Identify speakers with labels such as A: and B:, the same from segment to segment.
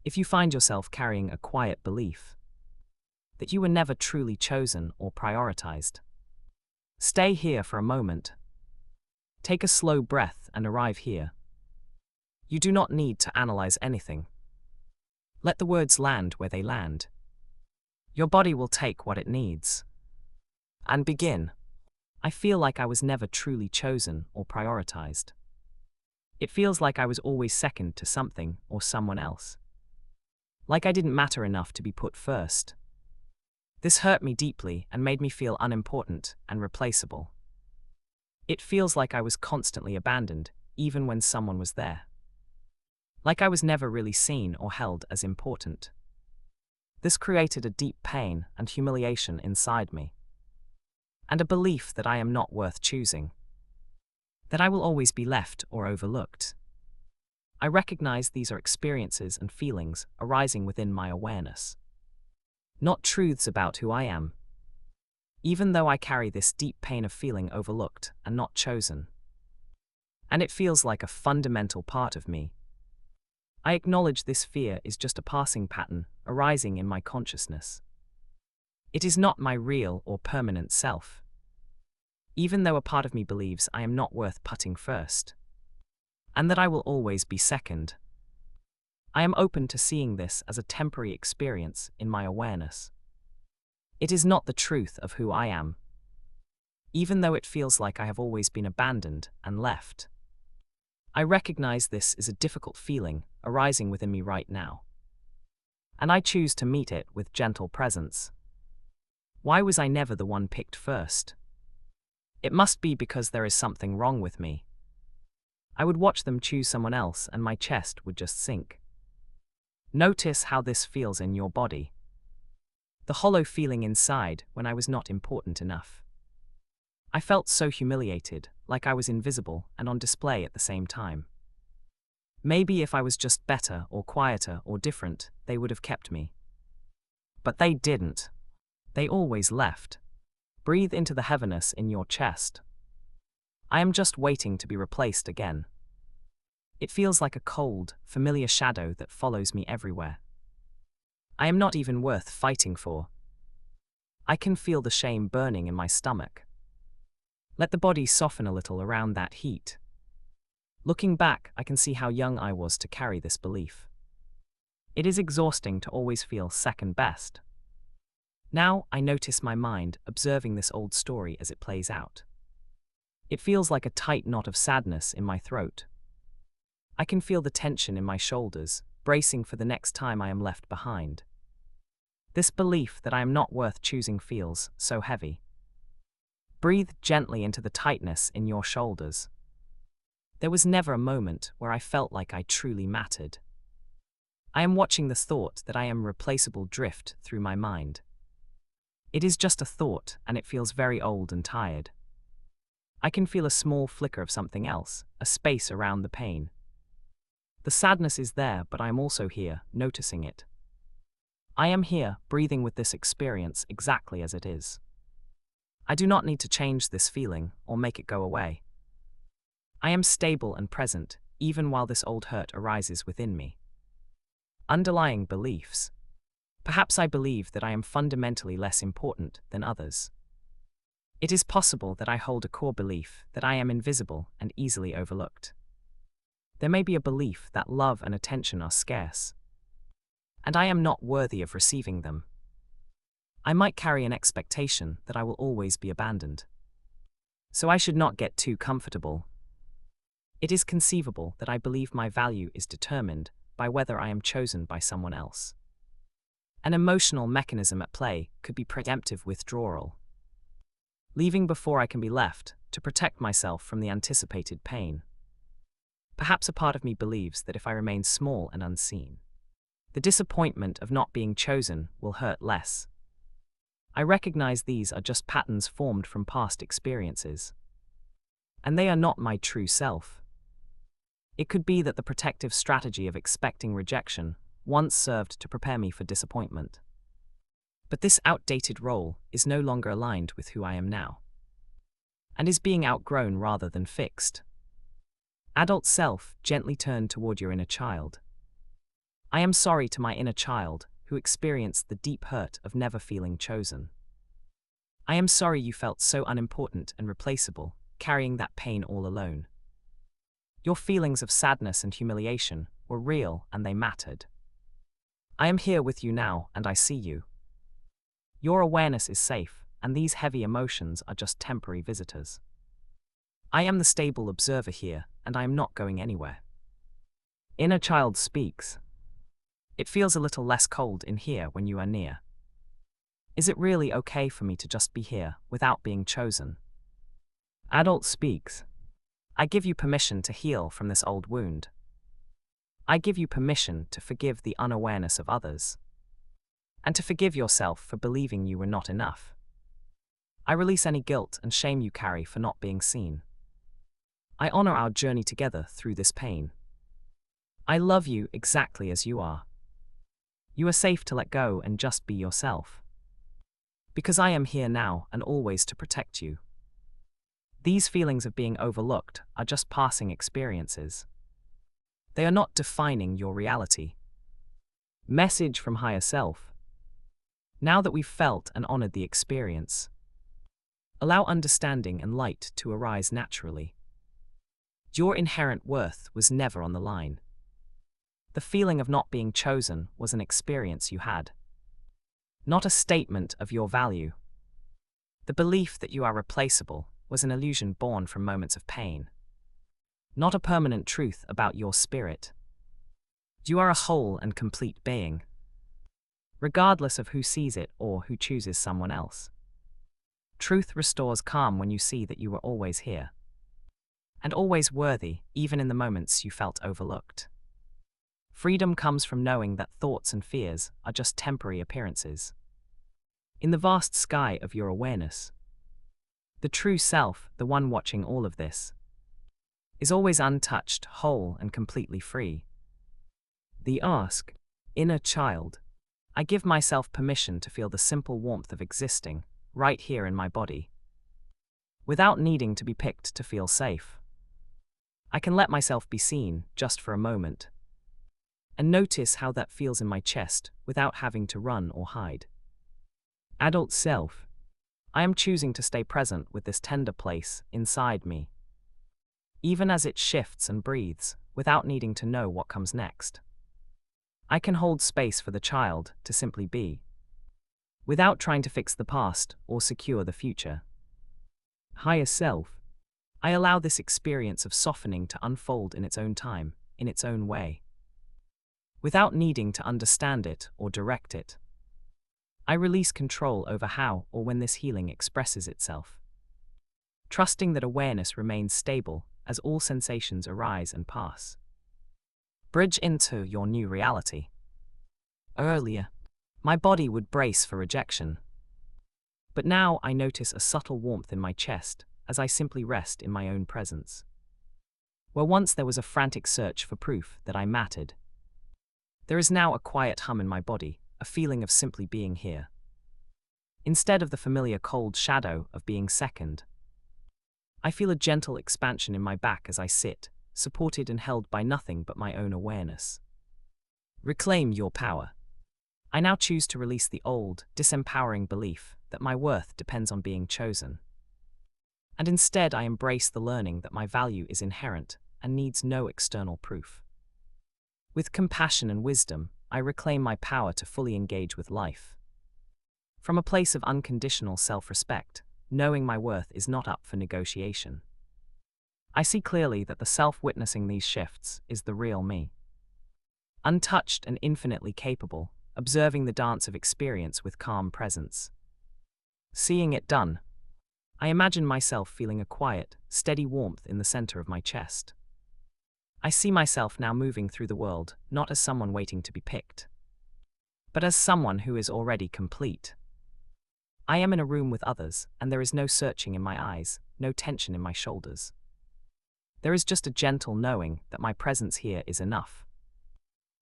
A: If you find yourself carrying a quiet belief that you were never truly chosen or prioritized, stay here for a moment. Take a slow breath and arrive here. You do not need to analyze anything. Let the words land where they land. Your body will take what it needs. And begin. I feel like I was never truly chosen or prioritized. It feels like I was always second to something or someone else. Like I didn't matter enough to be put first. This hurt me deeply and made me feel unimportant and replaceable. It feels like I was constantly abandoned, even when someone was there. Like I was never really seen or held as important. This created a deep pain and humiliation inside me. And a belief that I am not worth choosing. That I will always be left or overlooked. I recognize these are experiences and feelings arising within my awareness. Not truths about who I am. Even though I carry this deep pain of feeling overlooked and not chosen. And it feels like a fundamental part of me. I acknowledge this fear is just a passing pattern arising in my consciousness. It is not my real or permanent self. Even though a part of me believes I am not worth putting first, and that I will always be second, I am open to seeing this as a temporary experience in my awareness. It is not the truth of who I am, even though it feels like I have always been abandoned and left. I recognize this is a difficult feeling arising within me right now, and I choose to meet it with gentle presence. Why was I never the one picked first? It must be because there is something wrong with me. I would watch them choose someone else and my chest would just sink. Notice how this feels in your body. The hollow feeling inside when I was not important enough. I felt so humiliated, like I was invisible and on display at the same time. Maybe if I was just better or quieter or different, they would have kept me. But they didn't. They always left. Breathe into the heaviness in your chest. I am just waiting to be replaced again. It feels like a cold, familiar shadow that follows me everywhere. I am not even worth fighting for. I can feel the shame burning in my stomach. Let the body soften a little around that heat. Looking back, I can see how young I was to carry this belief. It is exhausting to always feel second best. Now I notice my mind observing this old story as it plays out. It feels like a tight knot of sadness in my throat. I can feel the tension in my shoulders, bracing for the next time I am left behind. This belief that I am not worth choosing feels so heavy. Breathe gently into the tightness in your shoulders. There was never a moment where I felt like I truly mattered. I am watching the thought that I am replaceable drift through my mind. It is just a thought, and it feels very old and tired. I can feel a small flicker of something else, a space around the pain. The sadness is there, but I am also here, noticing it. I am here, breathing with this experience exactly as it is. I do not need to change this feeling or make it go away. I am stable and present, even while this old hurt arises within me. Underlying beliefs. Perhaps I believe that I am fundamentally less important than others. It is possible that I hold a core belief that I am invisible and easily overlooked. There may be a belief that love and attention are scarce, and I am not worthy of receiving them. I might carry an expectation that I will always be abandoned. So I should not get too comfortable. It is conceivable that I believe my value is determined by whether I am chosen by someone else. An emotional mechanism at play could be preemptive withdrawal. Leaving before I can be left, to protect myself from the anticipated pain. Perhaps a part of me believes that if I remain small and unseen, the disappointment of not being chosen will hurt less. I recognize these are just patterns formed from past experiences. And they are not my true self. It could be that the protective strategy of expecting rejection once served to prepare me for disappointment. But this outdated role is no longer aligned with who I am now, and is being outgrown rather than fixed. Adult self, gently turn toward your inner child. I am sorry to my inner child who experienced the deep hurt of never feeling chosen. I am sorry you felt so unimportant and replaceable, carrying that pain all alone. Your feelings of sadness and humiliation were real and they mattered. I am here with you now and I see you. Your awareness is safe, and these heavy emotions are just temporary visitors. I am the stable observer here, and I am not going anywhere. Inner child speaks. It feels a little less cold in here when you are near. Is it really okay for me to just be here without being chosen? Adult speaks. I give you permission to heal from this old wound. I give you permission to forgive the unawareness of others. And to forgive yourself for believing you were not enough. I release any guilt and shame you carry for not being seen. I honor our journey together through this pain. I love you exactly as you are. You are safe to let go and just be yourself. Because I am here now and always to protect you. These feelings of being overlooked are just passing experiences. They are not defining your reality. Message from higher self. Now that we've felt and honored the experience, allow understanding and light to arise naturally. Your inherent worth was never on the line. The feeling of not being chosen was an experience you had, not a statement of your value. The belief that you are replaceable was an illusion born from moments of pain, not a permanent truth about your spirit. You are a whole and complete being, regardless of who sees it or who chooses someone else. Truth restores calm when you see that you were always here, and always worthy, even in the moments you felt overlooked. Freedom comes from knowing that thoughts and fears are just temporary appearances. In the vast sky of your awareness, the true self, the one watching all of this, is always untouched, whole, and completely free. The ask, inner child. I give myself permission to feel the simple warmth of existing, right here in my body, without needing to be picked to feel safe. I can let myself be seen, just for a moment, and notice how that feels in my chest without having to run or hide. Adult self. I am choosing to stay present with this tender place inside me, even as it shifts and breathes, without needing to know what comes next. I can hold space for the child to simply be, without trying to fix the past or secure the future. Higher self. I allow this experience of softening to unfold in its own time, in its own way, without needing to understand it or direct it. I release control over how or when this healing expresses itself, trusting that awareness remains stable as all sensations arise and pass. Bridge into your new reality. Earlier, my body would brace for rejection, but now I notice a subtle warmth in my chest as I simply rest in my own presence. Where once there was a frantic search for proof that I mattered, there is now a quiet hum in my body, a feeling of simply being here. Instead of the familiar cold shadow of being second, I feel a gentle expansion in my back as I sit, supported and held by nothing but my own awareness. Reclaim your power. I now choose to release the old, disempowering belief that my worth depends on being chosen. And instead I embrace the learning that my value is inherent and needs no external proof. With compassion and wisdom, I reclaim my power to fully engage with life. From a place of unconditional self-respect, knowing my worth is not up for negotiation. I see clearly that the self witnessing these shifts is the real me. Untouched and infinitely capable, observing the dance of experience with calm presence. Seeing it done, I imagine myself feeling a quiet, steady warmth in the center of my chest. I see myself now moving through the world, not as someone waiting to be picked, but as someone who is already complete. I am in a room with others, and there is no searching in my eyes, no tension in my shoulders. There is just a gentle knowing that my presence here is enough.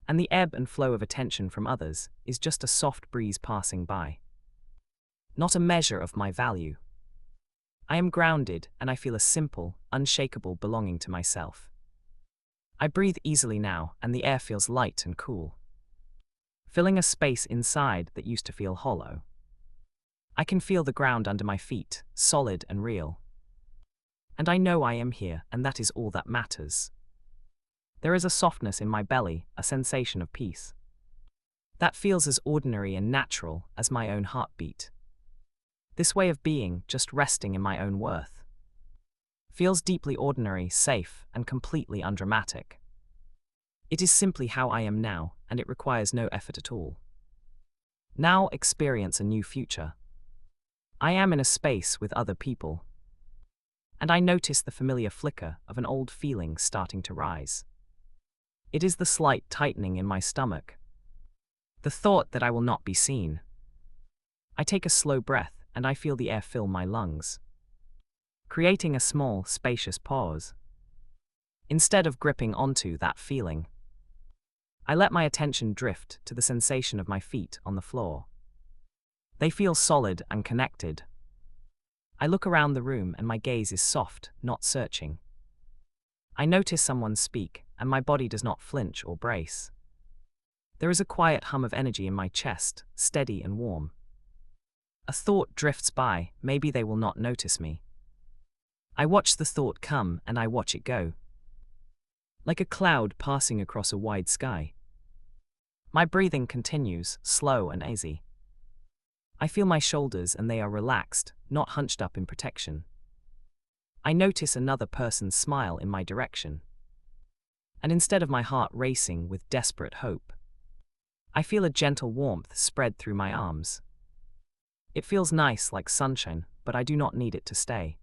A: And the ebb and flow of attention from others is just a soft breeze passing by, not a measure of my value. I am grounded, and I feel a simple, unshakable belonging to myself. I breathe easily now, and the air feels light and cool. filling a space inside that used to feel hollow. I can feel the ground under my feet, solid and real. And I know I am here, and that is all that matters. There is a softness in my belly, a sensation of peace. That feels as ordinary and natural as my own heartbeat. This way of being, just resting in my own worth, feels deeply ordinary, safe, and completely undramatic. It is simply how I am now, and it requires no effort at all. Now experience a new future. I am in a space with other people, and I notice the familiar flicker of an old feeling starting to rise. It is the slight tightening in my stomach, the thought that I will not be seen. I take a slow breath, and I feel the air fill my lungs, creating a small, spacious pause. Instead of gripping onto that feeling, I let my attention drift to the sensation of my feet on the floor. They feel solid and connected. I look around the room and my gaze is soft, not searching. I notice someone speak, and my body does not flinch or brace. There is a quiet hum of energy in my chest, steady and warm. A thought drifts by, maybe they will not notice me. I watch the thought come and I watch it go, like a cloud passing across a wide sky. My breathing continues, slow and easy. I feel my shoulders and they are relaxed, not hunched up in protection. I notice another person's smile in my direction. And instead of my heart racing with desperate hope, I feel a gentle warmth spread through my arms. It feels nice like sunshine, but I do not need it to stay.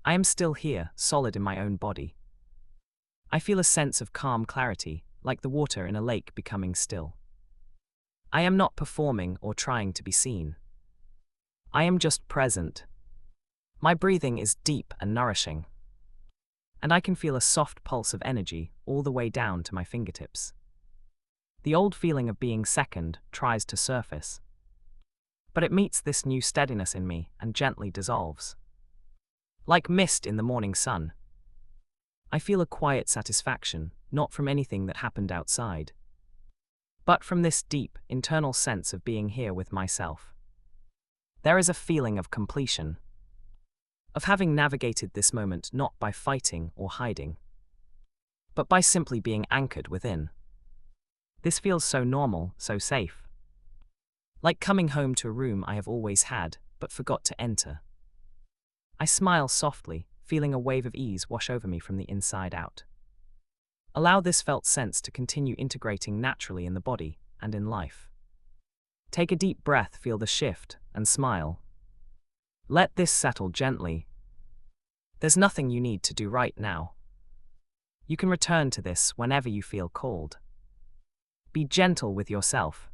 A: I am still here, solid in my own body. I feel a sense of calm clarity, like the water in a lake becoming still. I am not performing or trying to be seen. I am just present. My breathing is deep and nourishing, and I can feel a soft pulse of energy all the way down to my fingertips. The old feeling of being second tries to surface, but it meets this new steadiness in me and gently dissolves. Like mist in the morning sun, I feel a quiet satisfaction, not from anything that happened outside, but from this deep, internal sense of being here with myself. There is a feeling of completion, of having navigated this moment not by fighting or hiding, but by simply being anchored within. This feels so normal, so safe. Like coming home to a room I have always had, but forgot to enter. I smile softly, feeling a wave of ease wash over me from the inside out. Allow this felt sense to continue integrating naturally in the body and in life. Take a deep breath, feel the shift, and smile. Let this settle gently. There's nothing you need to do right now. You can return to this whenever you feel called. Be gentle with yourself.